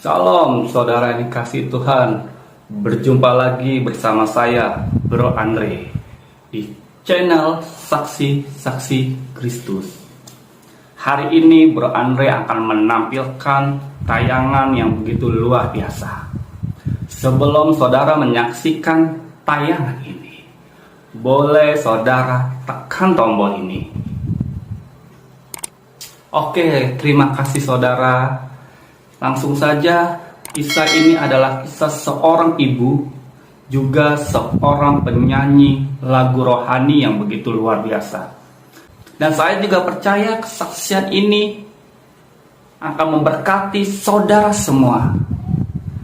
Shalom saudara yang dikasihi Tuhan. Berjumpa lagi bersama saya Bro Andre di channel Saksi-Saksi Kristus. Hari ini Bro Andre akan menampilkan tayangan yang begitu luar biasa. Sebelum saudara menyaksikan tayangan ini, boleh saudara tekan tombol ini. Oke, terima kasih saudara. Langsung saja, kisah ini adalah kisah seorang ibu, juga seorang penyanyi lagu rohani yang begitu luar biasa. Dan saya juga percaya kesaksian ini akan memberkati saudara semua.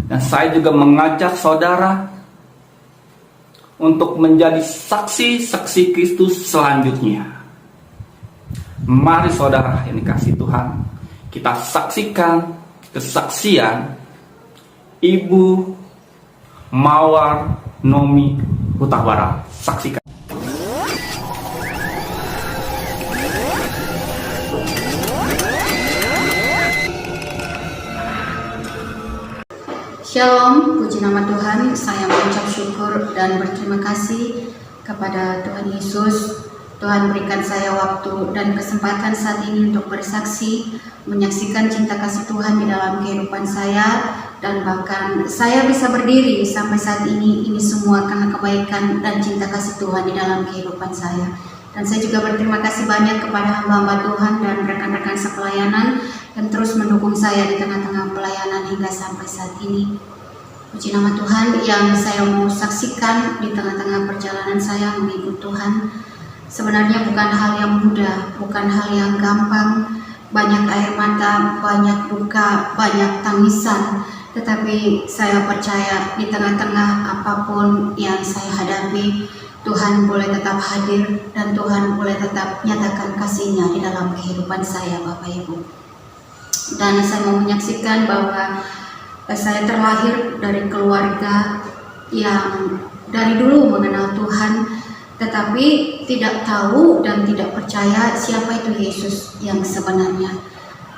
Dan saya juga mengajak saudara untuk menjadi saksi-saksi Kristus selanjutnya. Mari saudara yang dikasihi Tuhan, kita saksikan kesaksian Ibu Mawar Nomi Hutahwara. Saksikan. Shalom, puji nama Tuhan. Saya mengucap syukur dan berterima kasih kepada Tuhan Yesus. Tuhan berikan saya waktu dan kesempatan saat ini untuk bersaksi, menyaksikan cinta kasih Tuhan di dalam kehidupan saya, dan bahkan saya bisa berdiri sampai saat ini semua karena kebaikan dan cinta kasih Tuhan di dalam kehidupan saya. Dan saya juga berterima kasih banyak kepada hamba-hamba Tuhan dan rekan-rekan sepelayanan yang terus mendukung saya di tengah-tengah pelayanan hingga sampai saat ini. Puji nama Tuhan. Yang saya mau saksikan di tengah-tengah perjalanan saya mengikut Tuhan, sebenarnya bukan hal yang mudah, bukan hal yang gampang. Banyak air mata, banyak duka, banyak tangisan. Tetapi saya percaya di tengah-tengah apapun yang saya hadapi, Tuhan boleh tetap hadir dan Tuhan boleh tetap nyatakan kasih-Nya di dalam kehidupan saya, Bapak Ibu. Dan saya mau menyaksikan bahwa saya terlahir dari keluarga yang dari dulu mengenal Tuhan, tetapi tidak tahu dan tidak percaya siapa itu Yesus yang sebenarnya.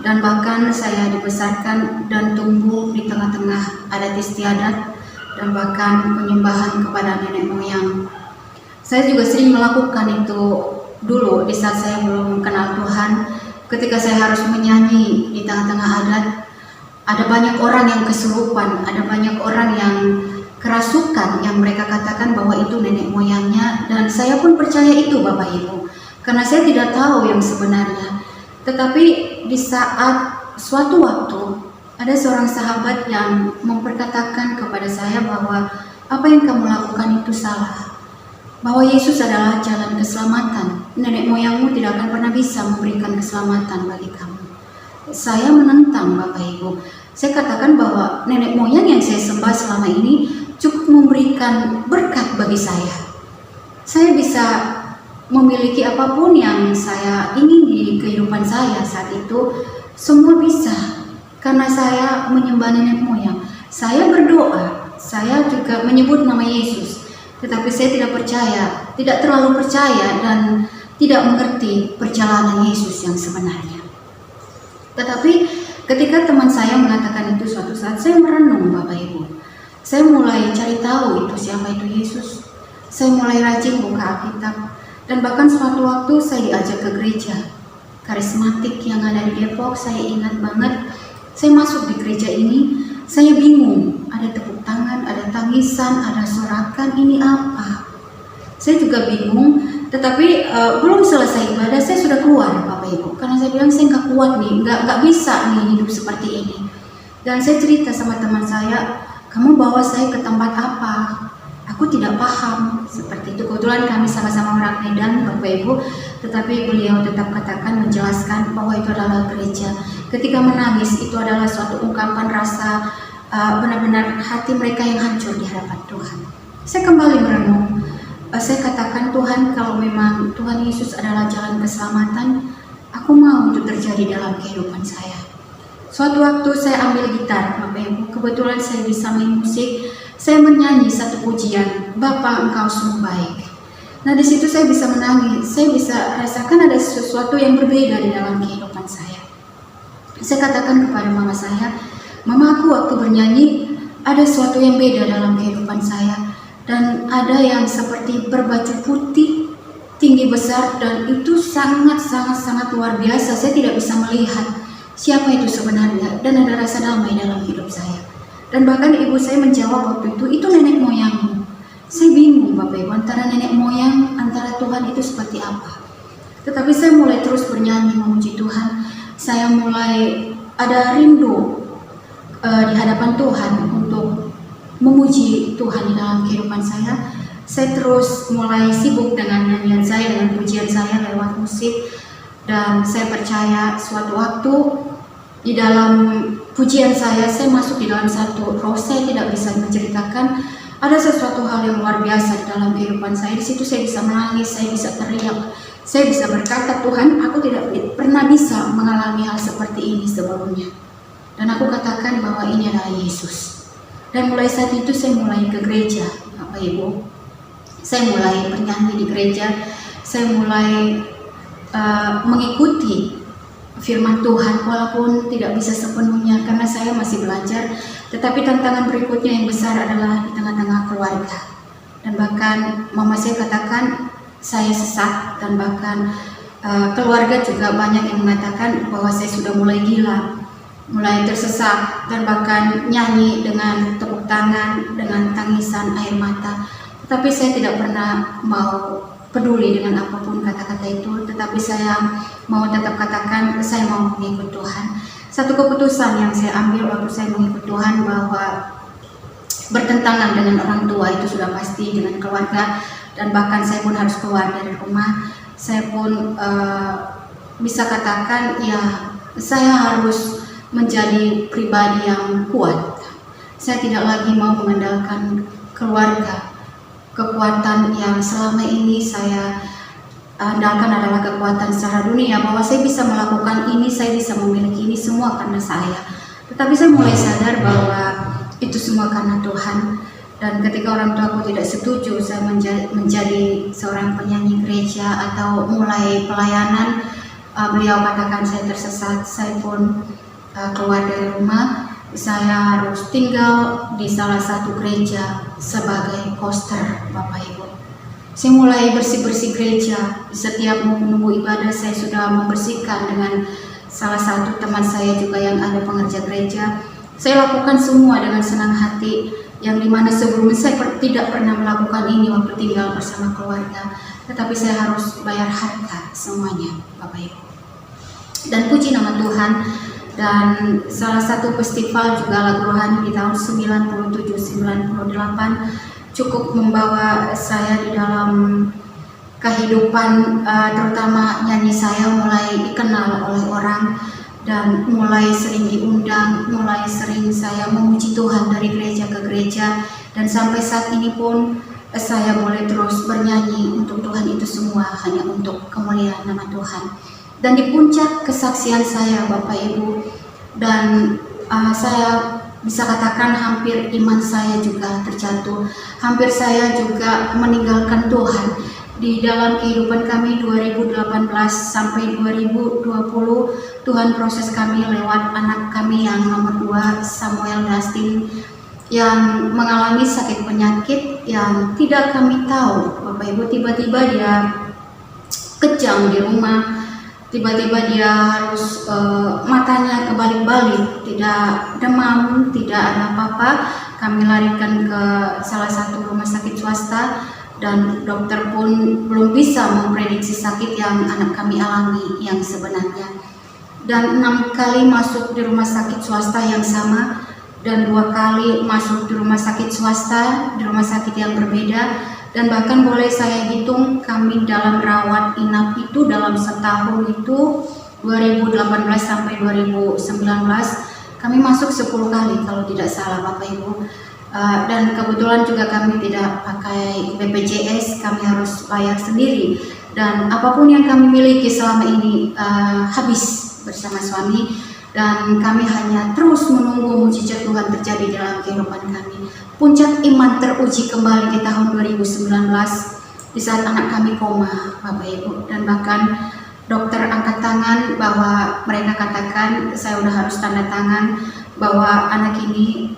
Dan bahkan saya dibesarkan dan tumbuh di tengah-tengah adat istiadat dan bahkan penyembahan kepada nenek moyang. Saya juga sering melakukan itu dulu di saat saya belum kenal Tuhan. Ketika saya harus menyanyi di tengah-tengah adat, ada banyak orang yang kesurupan, ada banyak orang yang kerasukan yang mereka katakan bahwa itu nenek moyangnya, dan saya pun percaya itu, Bapak Ibu, karena saya tidak tahu yang sebenarnya. Tetapi di saat suatu waktu ada seorang sahabat yang memperkatakan kepada saya bahwa apa yang kamu lakukan itu salah, bahwa Yesus adalah jalan keselamatan. Nenek moyangmu tidak akan pernah bisa memberikan keselamatan bagi kamu. Saya menentang, Bapak Ibu. Saya katakan bahwa nenek moyang yang saya sembah selama ini cukup memberikan berkat bagi saya. Saya bisa memiliki apapun yang saya ingin di kehidupan saya saat itu, semua bisa karena saya menyembah nenek moyang. Saya berdoa, saya juga menyebut nama Yesus, tetapi saya tidak percaya, tidak terlalu percaya dan tidak mengerti perjalanan Yesus yang sebenarnya. Tetapi ketika teman saya mengatakan itu, suatu saat saya merenung, Bapak Ibu. Saya mulai cari tahu itu siapa itu Yesus. Saya mulai rajin buka Alkitab. Dan bahkan suatu waktu saya diajak ke gereja karismatik yang ada di Depok. Saya ingat banget, saya masuk di gereja ini, saya bingung. Ada tepuk tangan, ada tangisan, ada sorakan, ini apa? Saya juga bingung, tetapi belum selesai ibadah, saya sudah keluar, Bapak Ibu. Karena saya bilang saya nggak kuat nih, nggak bisa nih hidup seperti ini. Dan saya cerita sama teman saya, kamu bawa saya ke tempat apa? Aku tidak paham seperti itu. Kebetulan kami sama-sama orang Medan, Bapak Ibu, tetapi beliau tetap katakan, menjelaskan bahwa itu adalah gereja. Ketika menangis itu adalah suatu ungkapan rasa benar-benar hati mereka yang hancur di hadapan Tuhan. Saya kembali merenung. Saya katakan, Tuhan, kalau memang Tuhan Yesus adalah jalan keselamatan, aku mau itu terjadi dalam kehidupan saya. Suatu waktu saya ambil gitar, Bapak Ibu. Kebetulan saya bisa main musik. Saya menyanyi satu pujian, Bapa Engkau sungguh baik. Nah, di situ saya bisa menangis. Saya bisa rasakan ada sesuatu yang berbeda di dalam kehidupan saya. Saya katakan kepada mama saya, Mamaku waktu bernyanyi ada sesuatu yang beda dalam kehidupan saya, dan ada yang seperti berbaju putih, tinggi besar, dan itu sangat luar biasa. Saya tidak bisa melihat siapa itu sebenarnya, dan ada rasa damai dalam hidup saya. Dan bahkan ibu saya menjawab waktu itu nenek moyangmu. Saya bingung Bapak Ibu, antara nenek moyang, antara Tuhan itu seperti apa. Tetapi saya mulai terus bernyanyi memuji Tuhan. Saya mulai ada rindu di hadapan Tuhan untuk memuji Tuhan di dalam kehidupan saya. Saya terus mulai sibuk dengan nyanyian saya, dengan pujian saya lewat musik. Dan saya percaya suatu waktu di dalam pujian saya masuk di dalam satu roh. Saya tidak bisa menceritakan, ada sesuatu hal yang luar biasa di dalam kehidupan saya. Di situ saya bisa menangis, saya bisa teriak, saya bisa berkata, Tuhan, aku tidak pernah bisa mengalami hal seperti ini sebelumnya. Dan aku katakan bahwa ini adalah Yesus. Dan mulai saat itu saya mulai ke gereja, Bapak Ibu. Saya mulai bernyanyi di gereja, saya mulai mengikuti firman Tuhan, walaupun tidak bisa sepenuhnya karena saya masih belajar. Tetapi tantangan berikutnya yang besar adalah di tengah-tengah keluarga. Dan bahkan mama saya katakan saya sesat, dan bahkan keluarga juga banyak yang mengatakan bahwa saya sudah mulai gila, mulai tersesat, dan bahkan nyanyi dengan tepuk tangan, dengan tangisan air mata. Tetapi saya tidak pernah mau peduli dengan apapun kata-kata itu, tetapi saya mau tetap katakan saya mau mengikut Tuhan. Satu keputusan yang saya ambil waktu saya mengikut Tuhan bahwa bertentangan dengan orang tua itu sudah pasti, dengan keluarga, dan bahkan saya pun harus keluar dari rumah. Saya pun bisa katakan ya, saya harus menjadi pribadi yang kuat. Saya tidak lagi mau mengandalkan keluarga. Kekuatan yang selama ini saya andalkan adalah kekuatan secara dunia, bahwa saya bisa melakukan ini, saya bisa memiliki ini semua karena saya. Tetapi saya mulai sadar bahwa itu semua karena Tuhan. Dan ketika orang tua aku tidak setuju saya menjadi seorang penyanyi gereja atau mulai pelayanan, beliau katakan saya tersesat. Saya pun keluar dari rumah. Saya harus tinggal di salah satu gereja sebagai koster, Bapak Ibu. Saya mulai bersih-bersih gereja. Setiap menunggu ibadah saya sudah membersihkan dengan salah satu teman saya juga yang ada pengerja gereja. Saya lakukan semua dengan senang hati, yang dimana sebelumnya saya tidak pernah melakukan ini waktu tinggal bersama keluarga. Tetapi saya harus bayar harga semuanya, Bapak Ibu. Dan puji nama Tuhan. Dan salah satu festival juga lagu rohani di tahun 97-98 cukup membawa saya di dalam kehidupan, terutama nyanyi saya mulai dikenal oleh orang dan mulai sering diundang, mulai sering saya memuji Tuhan dari gereja ke gereja, dan sampai saat ini pun saya boleh terus bernyanyi untuk Tuhan. Itu semua hanya untuk kemuliaan nama Tuhan. Dan di puncak kesaksian saya, Bapak Ibu, dan saya bisa katakan hampir iman saya juga terjatuh, hampir saya juga meninggalkan Tuhan. Di dalam kehidupan kami 2018 sampai 2020, Tuhan proses kami lewat anak kami yang nomor 2, Samuel Dustin, yang mengalami sakit penyakit yang tidak kami tahu, Bapak Ibu. Tiba-tiba dia kejang di rumah, tiba-tiba dia harus matanya kebalik-balik, tidak demam, tidak ada apa-apa. Kami larikan ke salah satu rumah sakit swasta, dan dokter pun belum bisa memprediksi sakit yang anak kami alami yang sebenarnya. Dan 6 kali masuk di rumah sakit swasta yang sama, dan 2 kali masuk di rumah sakit swasta, di rumah sakit yang berbeda. Dan bahkan boleh saya hitung, kami dalam rawat inap itu dalam setahun itu 2018 sampai 2019 kami masuk 10 kali kalau tidak salah, Bapak Ibu. Dan kebetulan juga kami tidak pakai BPJS, kami harus bayar sendiri. Dan apapun yang kami miliki selama ini habis bersama suami, dan kami hanya terus menunggu mujizat Tuhan terjadi dalam kehidupan kami. Puncak iman teruji kembali di tahun 2019 di saat anak kami koma, Bapak Ibu, dan bahkan dokter angkat tangan bahwa mereka katakan saya udah harus tanda tangan bahwa anak ini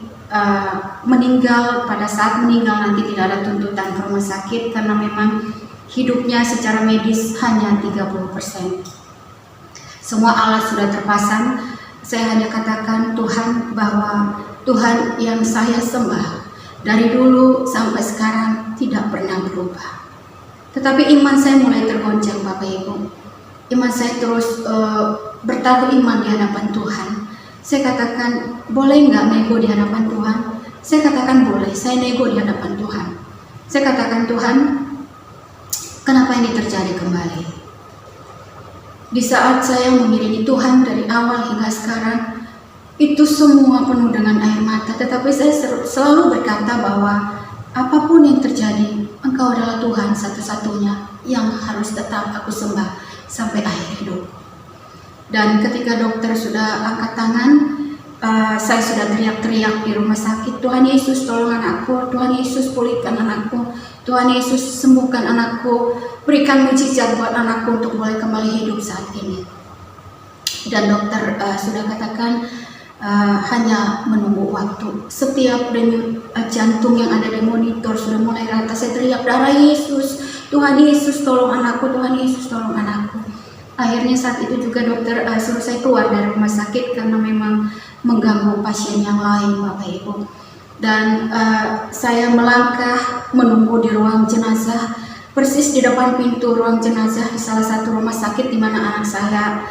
meninggal. Pada saat meninggal nanti tidak ada tuntutan ke rumah sakit karena memang hidupnya secara medis hanya 30%. Semua alat sudah terpasang. Saya hanya katakan Tuhan bahwa Tuhan yang saya sembah dari dulu sampai sekarang tidak pernah berubah. Tetapi iman saya mulai tergoncang, Bapak Ibu. Iman saya terus bertaruh iman di hadapan Tuhan. Saya katakan, boleh nggak nego di hadapan Tuhan? Saya katakan boleh, saya nego di hadapan Tuhan. Saya katakan, Tuhan, kenapa ini terjadi kembali? Di saat saya mengiringi Tuhan dari awal hingga sekarang, itu semua penuh dengan air mata. Tetapi saya selalu berkata bahwa apapun yang terjadi, Engkau adalah Tuhan satu-satunya yang harus tetap aku sembah sampai akhir hidup. Dan ketika dokter sudah angkat tangan, saya sudah teriak-teriak di rumah sakit, Tuhan Yesus tolong anakku, Tuhan Yesus pulihkan anakku, Tuhan Yesus sembuhkan anakku, berikan mujizat buat anakku untuk boleh kembali hidup saat ini. Dan dokter sudah katakan hanya menunggu waktu. Setiap denyut jantung yang ada di monitor sudah mulai rata. Saya teriak, darah Yesus, Tuhan Yesus tolong anakku, Tuhan Yesus tolong anakku. Akhirnya saat itu juga dokter suruh saya keluar dari rumah sakit karena memang mengganggu pasien yang lain, Bapak Ibu. Dan saya melangkah menunggu di ruang jenazah, persis di depan pintu ruang jenazah di salah satu rumah sakit di mana anak saya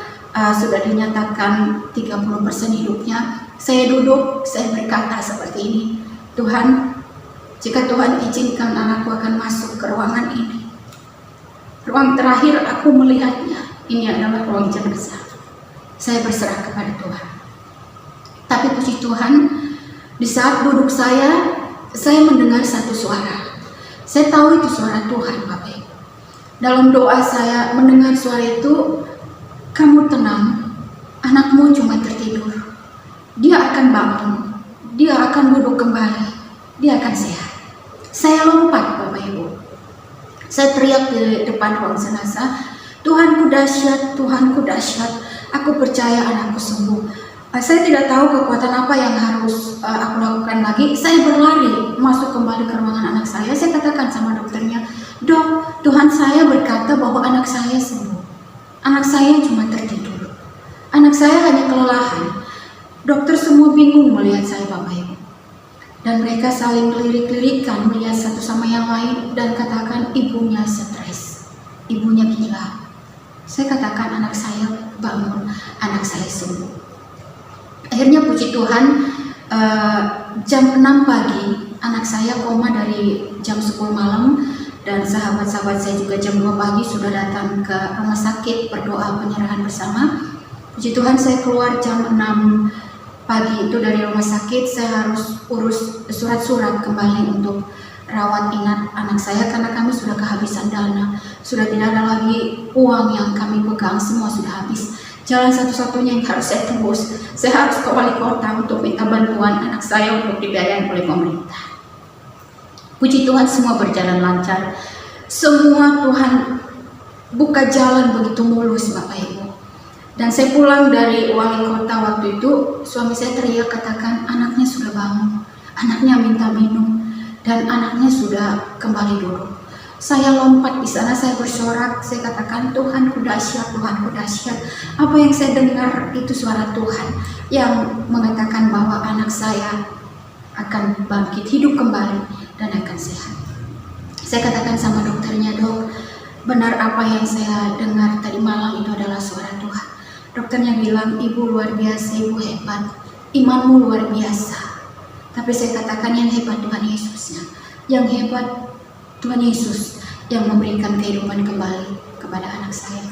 sudah dinyatakan 30% hidupnya. Saya duduk, saya berkata seperti ini, Tuhan, jika Tuhan izinkan anakku akan masuk ke ruangan ini, ruang terakhir aku melihatnya, ini adalah ruang jenazah. Saya berserah kepada Tuhan. Tapi puji Tuhan, di saat duduk saya mendengar satu suara. Saya tahu itu suara Tuhan, Bapak Ibu. Dalam doa saya mendengar suara itu, kamu tenang, anakmu cuma tertidur. Dia akan bangun, dia akan duduk kembali, dia akan sehat. Saya lompat, Bapak Ibu. Saya teriak di depan ruang jenazah, Tuhanku dahsyat, Tuhanku dahsyat, aku percaya anakku sembuh. Saya tidak tahu kekuatan apa yang harus aku lakukan lagi. Saya berlari masuk kembali ke ruangan anak saya. Saya katakan sama dokternya, Dok, Tuhan saya berkata bahwa anak saya sembuh. Anak saya cuma tertidur. Anak saya hanya kelelahan. Dokter semua bingung melihat saya, Bapak Ibu. Dan mereka saling lirik-lirikan melihat satu sama yang lain dan katakan ibunya stres, ibunya gila. Saya katakan anak saya bangun, anak saya sembuh. Akhirnya puji Tuhan, jam 6 pagi anak saya koma dari jam 10 malam. Dan sahabat-sahabat saya juga jam 2 pagi sudah datang ke rumah sakit berdoa penyerahan bersama. Puji Tuhan, saya keluar jam 6 pagi itu dari rumah sakit. Saya harus urus surat-surat kembali untuk rawat inap anak saya karena kami sudah kehabisan dana. Sudah tidak ada lagi uang yang kami pegang, semua sudah habis. Jalan satu-satunya yang harus saya tembus, saya harus ke wali kota untuk minta bantuan anak saya untuk dibiayai oleh pemerintah. Puji Tuhan, semua berjalan lancar. Semua Tuhan buka jalan begitu mulus, Bapak Ibu. Dan saya pulang dari wali kota waktu itu, suami saya teriak katakan anaknya sudah bangun, anaknya minta minum, dan anaknya sudah kembali duduk. Saya lompat di sana, saya bersorak, saya katakan Tuhanku dahsyat, Tuhanku dahsyat. Apa yang saya dengar itu suara Tuhan yang mengatakan bahwa anak saya akan bangkit, hidup kembali dan akan sehat. Saya katakan sama dokternya, Dok, benar apa yang saya dengar tadi malam itu adalah suara Tuhan. Dokternya bilang, Ibu luar biasa, Ibu hebat, imanmu luar biasa. Tapi saya katakan yang hebat Tuhan Yesusnya, yang hebat Tuhan Yesus yang memberikan kehidupan kembali kepada anak saya.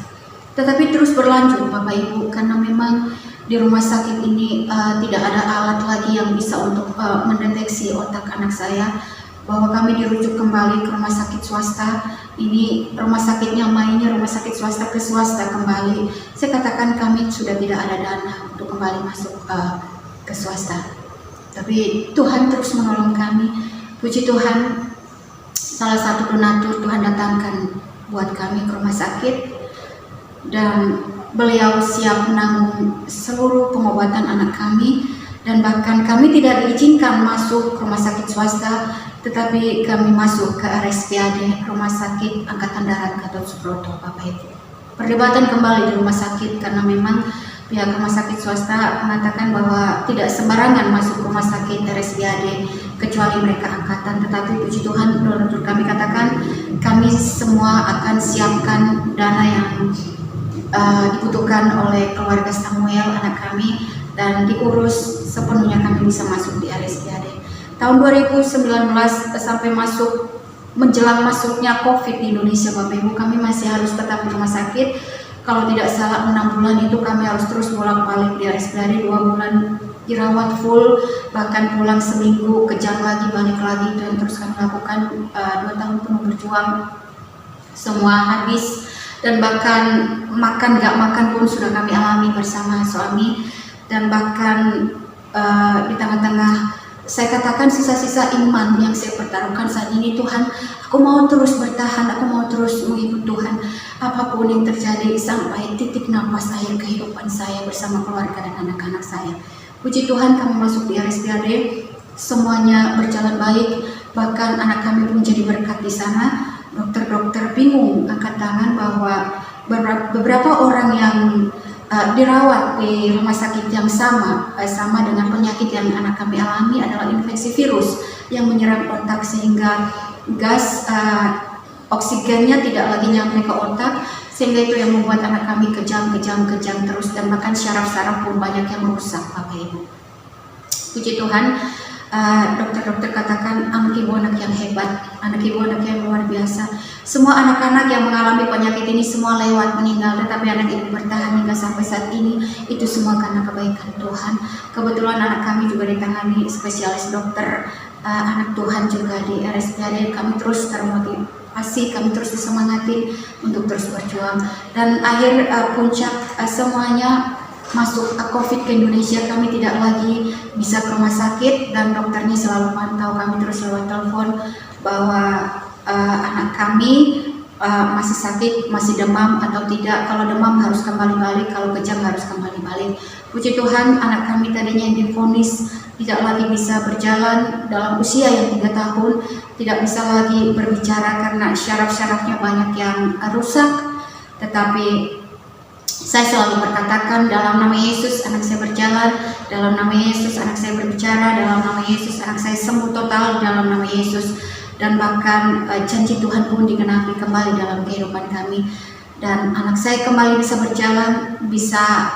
Tetapi terus berlanjut, Bapak Ibu, karena memang di rumah sakit ini tidak ada alat lagi yang bisa untuk mendeteksi otak anak saya, bahwa kami dirujuk kembali ke rumah sakit swasta. Ini rumah sakitnya mainnya rumah sakit swasta ke swasta kembali. Saya katakan kami sudah tidak ada dana untuk kembali masuk ke swasta. Tapi Tuhan terus menolong kami. Puji Tuhan, salah satu donatur Tuhan datangkan buat kami ke rumah sakit, dan beliau siap menanggung seluruh pengobatan anak kami. dan bahkan kami tidak diizinkan masuk rumah sakit swasta, tetapi kami masuk ke RSPAD Rumah Sakit Angkatan Darat Gatot Subroto, Bapak Ibu. Perdebatan kembali di rumah sakit karena memang pihak rumah sakit swasta mengatakan bahwa tidak sembarangan masuk rumah sakit RSPAD kecuali mereka angkatan, tetapi puji Tuhan menurut kami katakan kami semua akan siapkan dana yang dibutuhkan oleh keluarga Samuel anak kami dan diurus sepenuhnya kami bisa masuk di RSPAD. Tahun 2019 sampai menjelang masuknya COVID di Indonesia, Bapak Ibu, kami masih harus tetap di rumah sakit. Kalau tidak salah 6 bulan itu kami harus terus bolak-balik di RSPAD, 2 bulan dirawat full, bahkan pulang seminggu, kejang lagi, balik lagi, dan terus kami lakukan 2 tahun penuh berjuang. Semua habis, dan bahkan makan gak makan pun sudah kami alami bersama suami. Dan bahkan di tengah-tengah saya katakan sisa-sisa iman yang saya pertaruhkan saat ini, Tuhan, aku mau terus bertahan, aku mau terus mengikut Tuhan apapun yang terjadi sampai titik nafas akhir kehidupan saya bersama keluarga dan anak-anak saya. Puji Tuhan, kami masuk di RSPAD, semuanya berjalan baik, bahkan anak kami pun jadi berkat di sana. Dokter-dokter bingung angkat tangan bahwa beberapa orang yang dirawat di rumah sakit yang sama dengan penyakit yang anak kami alami adalah infeksi virus yang menyerang otak, sehingga gas oksigennya tidak lagi nyampe ke otak, sehingga itu yang membuat anak kami kejang terus, dan bahkan syaraf-syaraf pun banyak yang rusak, Bapak Ibu. Puji Tuhan, dokter-dokter katakan anak ibu anak yang hebat, anak ibu anak yang luar biasa. Semua anak-anak yang mengalami penyakit ini semua lewat meninggal, tetapi anak ibu bertahan hingga sampai saat ini. Itu semua karena kebaikan Tuhan. Kebetulan anak kami juga ditangani spesialis dokter anak Tuhan juga di RSPAD. Kami terus termotivasi, kami terus disemangati untuk terus berjuang. Dan akhir puncak semuanya masuk COVID ke Indonesia, kami tidak lagi bisa ke rumah sakit, dan dokternya selalu pantau kami terus lewat telepon bahwa anak kami masih sakit, masih demam atau tidak. Kalau demam harus kembali balik, kalau kejang harus kembali balik. Puji Tuhan, anak kami tadinya yang divonis tidak lagi bisa berjalan dalam usia yang 3 tahun, tidak bisa lagi berbicara karena syaraf-syarafnya banyak yang rusak. Tetapi saya selalu berkatakan, dalam nama Yesus anak saya berjalan, dalam nama Yesus anak saya berbicara, dalam nama Yesus anak saya sembuh total, dalam nama Yesus. Dan bahkan janji Tuhan pun digenapi kembali dalam kehidupan kami, dan anak saya kembali bisa berjalan, bisa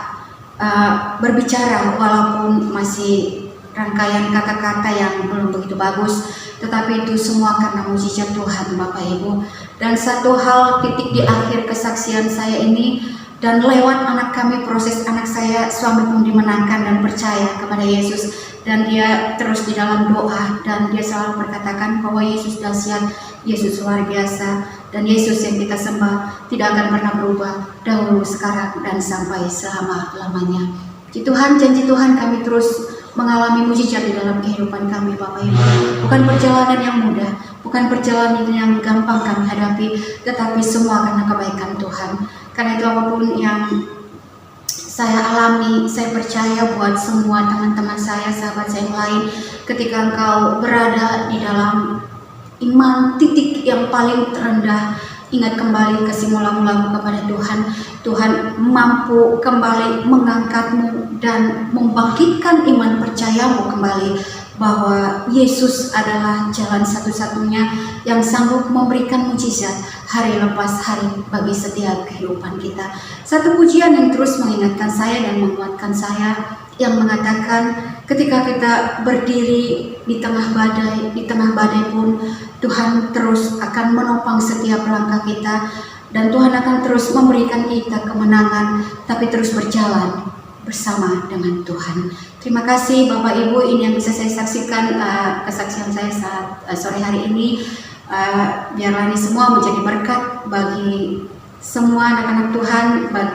berbicara walaupun masih rangkaian kata-kata yang belum begitu bagus, tetapi itu semua karena mujizat Tuhan, Bapak Ibu. Dan satu hal, titik di akhir kesaksian saya ini, dan lewat anak kami, proses anak saya, suami pun dimenangkan dan percaya kepada Yesus, dan dia terus di dalam doa, dan dia selalu berkatakan bahwa Yesus dahsyat, Yesus luar biasa, dan Yesus yang kita sembah tidak akan pernah berubah, dahulu, sekarang, dan sampai selama-lamanya. Puji Tuhan, janji Tuhan, kami terus mengalami mujizat di dalam kehidupan kami, Bapak Ibu. Bukan perjalanan yang mudah, bukan perjalanan yang gampang kami hadapi, tetapi semua karena kebaikan Tuhan. Karena itu apapun yang saya alami, saya percaya buat semua teman-teman saya, sahabat saya yang lain, ketika engkau berada di dalam iman titik yang paling terendah, ingat kembali kasih mula-mulamu kepada Tuhan. Tuhan mampu kembali mengangkatmu dan membangkitkan iman percayamu kembali, bahwa Yesus adalah jalan satu-satunya yang sanggup memberikan mujizat hari lepas hari bagi setiap kehidupan kita. Satu pujian yang terus mengingatkan saya dan menguatkan saya, yang mengatakan ketika kita berdiri di tengah badai pun Tuhan terus akan menopang setiap langkah kita, dan Tuhan akan terus memberikan kita kemenangan, tapi terus berjalan bersama dengan Tuhan. Terima kasih Bapak Ibu, ini yang bisa saya saksikan kesaksian saya saat sore hari ini. Biarlah ini semua menjadi berkat bagi semua anak-anak Tuhan,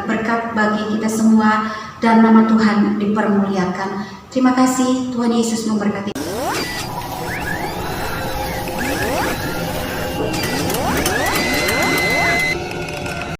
berkat bagi kita semua, dan nama Tuhan dipermuliakan. Terima kasih, Tuhan Yesus memberkati